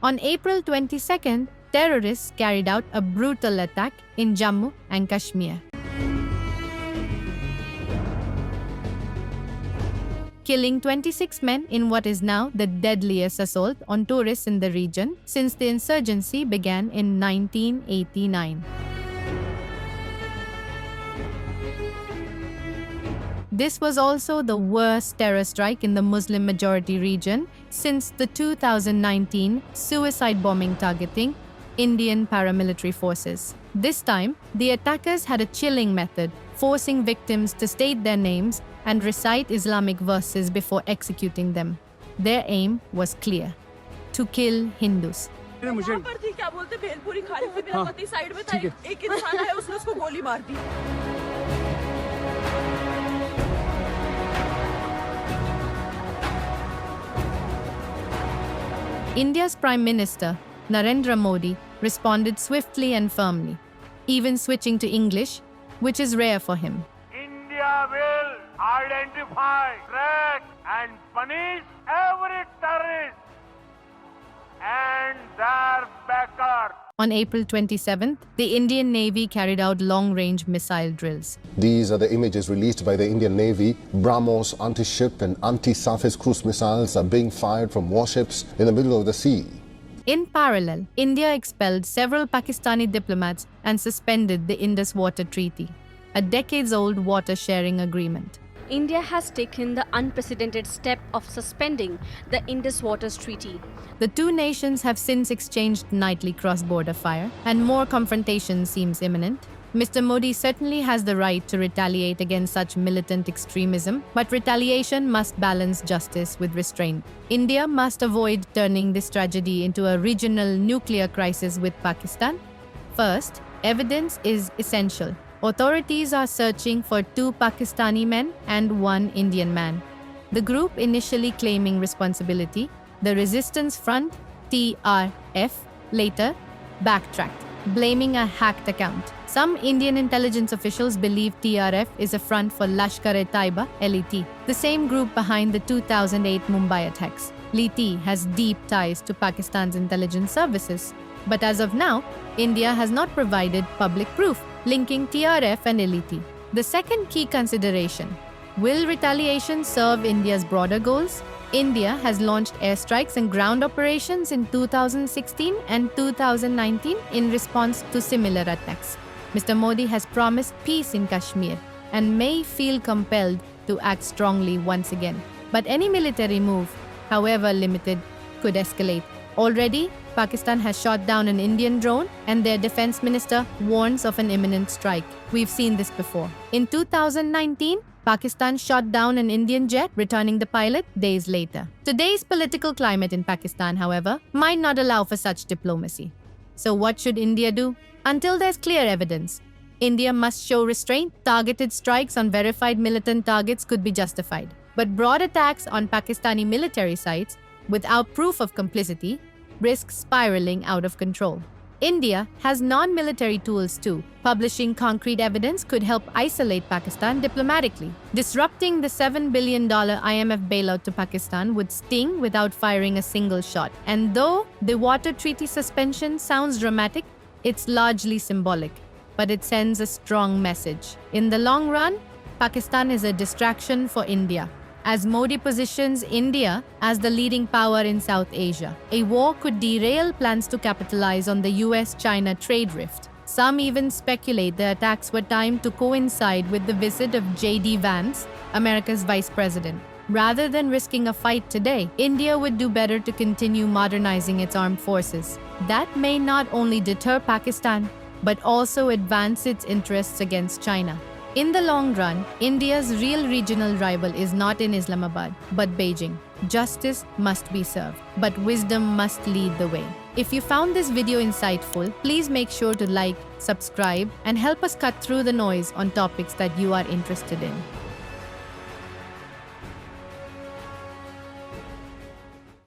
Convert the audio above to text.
On April 22nd, terrorists carried out a brutal attack in Jammu and Kashmir, killing 26 men in what is now the deadliest assault on tourists in the region since the insurgency began in 1989. This was also the worst terror strike in the Muslim-majority region since the 2019 suicide bombing targeting Indian paramilitary forces. This time, the attackers had a chilling method, forcing victims to state their names and recite Islamic verses before executing them. Their aim was clear: to kill Hindus. India's Prime Minister, Narendra Modi, responded swiftly and firmly, even switching to English, which is rare for him. India will identify, track and punish every terrorist and their backer. On April 27th, the Indian Navy carried out long-range missile drills. These are the images released by the Indian Navy. BrahMos anti-ship and anti-surface cruise missiles are being fired from warships in the middle of the sea. In parallel, India expelled several Pakistani diplomats and suspended the Indus Water Treaty, a decades-old water-sharing agreement. India has taken the unprecedented step of suspending the Indus Waters Treaty. The two nations have since exchanged nightly cross-border fire, and more confrontation seems imminent. Mr. Modi certainly has the right to retaliate against such militant extremism, but retaliation must balance justice with restraint. India must avoid turning this tragedy into a regional nuclear crisis with Pakistan. First, evidence is essential. Authorities are searching for 2 Pakistani men and 1 Indian man. The group initially claiming responsibility, the Resistance Front, TRF, later backtracked, blaming a hacked account. Some Indian intelligence officials believe TRF is a front for Lashkar-e-Taiba, LET, the same group behind the 2008 Mumbai attacks. LET has deep ties to Pakistan's intelligence services. But as of now, India has not provided public proof linking TRF and LET. The second key consideration: will retaliation serve India's broader goals? India has launched airstrikes and ground operations in 2016 and 2019 in response to similar attacks. Mr. Modi has promised peace in Kashmir and may feel compelled to act strongly once again. But any military move, however limited, could escalate. Already, Pakistan has shot down an Indian drone and their defense minister warns of an imminent strike. We've seen this before. In 2019, Pakistan shot down an Indian jet, returning the pilot days later. Today's political climate in Pakistan, however, might not allow for such diplomacy. So what should India do? Until there's clear evidence, India must show restraint. Targeted strikes on verified militant targets could be justified. But broad attacks on Pakistani military sites without proof of complicity risk spiraling out of control. India has non-military tools too. Publishing concrete evidence could help isolate Pakistan diplomatically. Disrupting the $7 billion IMF bailout to Pakistan would sting without firing a single shot. And though the water treaty suspension sounds dramatic, it's largely symbolic. But it sends a strong message. In the long run, Pakistan is a distraction for India, as Modi positions India as the leading power in South Asia. A war could derail plans to capitalize on the US-China trade rift. Some even speculate the attacks were timed to coincide with the visit of J.D. Vance, America's vice president. Rather than risking a fight today, India would do better to continue modernizing its armed forces. That may not only deter Pakistan, but also advance its interests against China. In the long run, India's real regional rival is not in Islamabad, but Beijing. Justice must be served, but wisdom must lead the way. If you found this video insightful, please make sure to like, subscribe, and help us cut through the noise on topics that you are interested in.